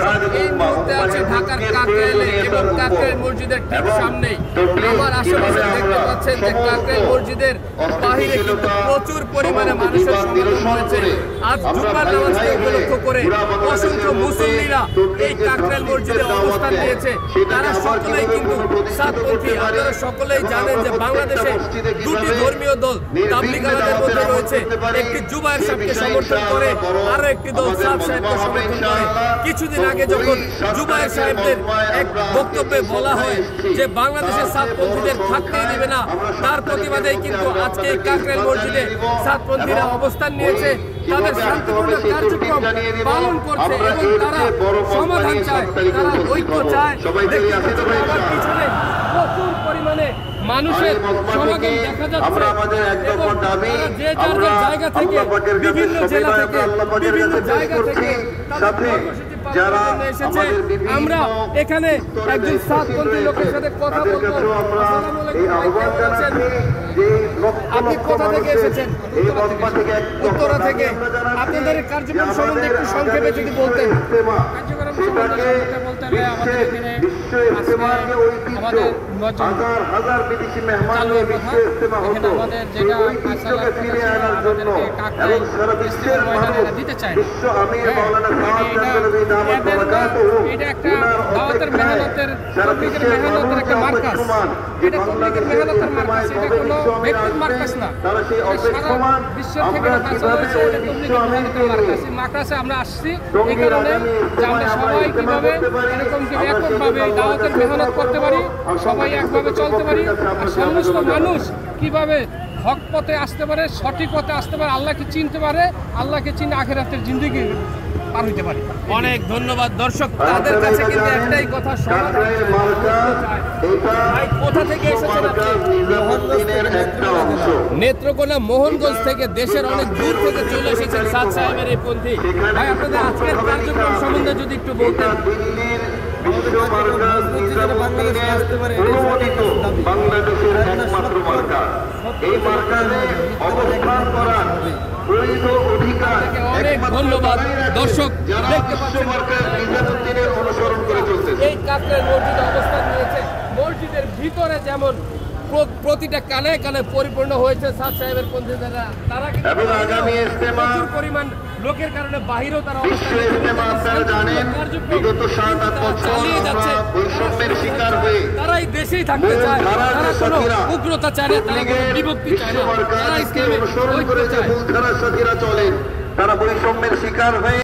দর্শক এই মুহূর্তে আছে ঢাকার কাকরাইলে এবং কাকরাইল মসজিদের ঠিক সামনেই। আমার আশেপাশে দেখতে পাচ্ছেন যে কাকরাইল মসজিদের বাহিরে কিন্তু প্রচুর পরিমাণে মানুষের সমাগম হয়েছে। আজ জুমার নামাজকে উপলক্ষ করে অসংখ্য মুসল্লিরা এই কাকরাইল মসজিদে অবস্থান নিয়েছে। তারা সকলেই কিন্তু সাতপন্থী। আপনারা সকলেই জানেন যে বাংলাদেশে দুটি ধর্মীয় দল তাবলীগ আলাদের মধ্যে রয়েছে, একটি জুবায়ের সাহেবকে সমর্থন করে, আরো একটি দল সাদ সাহেবকে সমর্থন করে। কিছুদিন আগে যখন জুবায়ের সাহেবদের এক বক্তব্যে বলা হয় যে বাংলাদেশের সাতপন্থীদের থাকতেই দিবে না, তার প্রতিবাদেই কিন্তু আজকে কাকরাইল মসজিদে সাতপন্থীরা অবস্থান নিয়েছে। তাদের শান্তিপূর্ণ কার্যক্রম পালন করছে এবং তারা সমাধান চায়, তারা ঐক্য চায়। দেখতে পাচ্ছেন আমার পিছনে প্রচুর পরিমাণে মানুষের সমাগম দেখা যাচ্ছে এবং তারা যে যার জায়গা থেকে বিভিন্ন জেলা থেকে বিভিন্ন জায়গা থেকে তাদের কর্মসূচি পালন করতে এসেছে। আমরা এখানে একজন সাতপন্থী লোকের সাথে কথা বলবো। আসসালামু আলাইকুম, কেমন আছেন? আপনি কোথা থেকে এসেছেন? উত্তরা থেকে। আপনাদের কার্যক্রম সম্বন্ধে একটু সংক্ষেপে যদি বলতেন। কার্যক্রম সম্বন্ধে বলতে হলে আমাদের এখানে আমাদের চালুর কথা। এখানে আমাদের যেটা আমাদেরকে কাকরাইল ইস্তেমার ময়দানে দিতে চায় না। এটা একটা দাওয়াতের মেহনতের তবলিগের মেহনতের একটা মার্কাজ। এটা তবলিগের মেহনতের মার্কাজ, এটা কোনো ব্যক্তির মার্কাজ না। সারা বিশ্বের থেকে কাছে রয়েছে এটা তবলিগের মেহনতের মার্কাজ। এই মার্কাজে আমরা আসছি এই কারণে যে আমরা সবাই কীভাবে এরকম কি এককভাবে দাওয়াতের মেহনত করতে পারি, সবাই একভাবে চলতে পারি, আর সমস্ত মানুষ কিভাবে হক পথে আসতে পারে, সঠিক পথে আসতে পারে, আল্লাহকে চিনতে পারে, আল্লাহকে চিনে আখিরাতের জিন্দেগি পার হইতে পারে। অনেক ধন্যবাদ। দর্শক তাদের কাছে কিন্তু একটাই কথা, কোথা থেকে এসেছেন আপনি? নেত্রকোনা মোহনগঞ্জ থেকে, দেশের অনেক দূর থেকে চলে এসেছেন সাদ সাহেবের এই পন্থী। ভাই আপনাদের আজকের কার্যক্রম সম্বন্ধে যদি একটু বলতেন। বাংলাদেশের একমাত্র মার্কা, এই মার্কাজে অবস্থান করার অনেক ধন্যবাদ। দর্শক দেখতে পাচ্ছেন অনুসরণ করে চলছে। এই কাকরাইল মসজিদে অবস্থান নিয়েছে। মসজিদের ভিতরে যেমন প্রতিটা কানে কানে পরিপূর্ণ হয়েছে সাদ সাহেবের পন্থীরা, তারা প্রচুর পরিমাণ লোকের কারণে বাহিরেও তারা চালিয়ে যাচ্ছে। তারাই দেশেই থাকতে চায়, তারা কোনো উগ্রতা চায় না, তারা কোনো বিভক্তি চায় না, তারা ইসলামের ঐক্য চায়। তারা বৈষম্যের শিকার হয়ে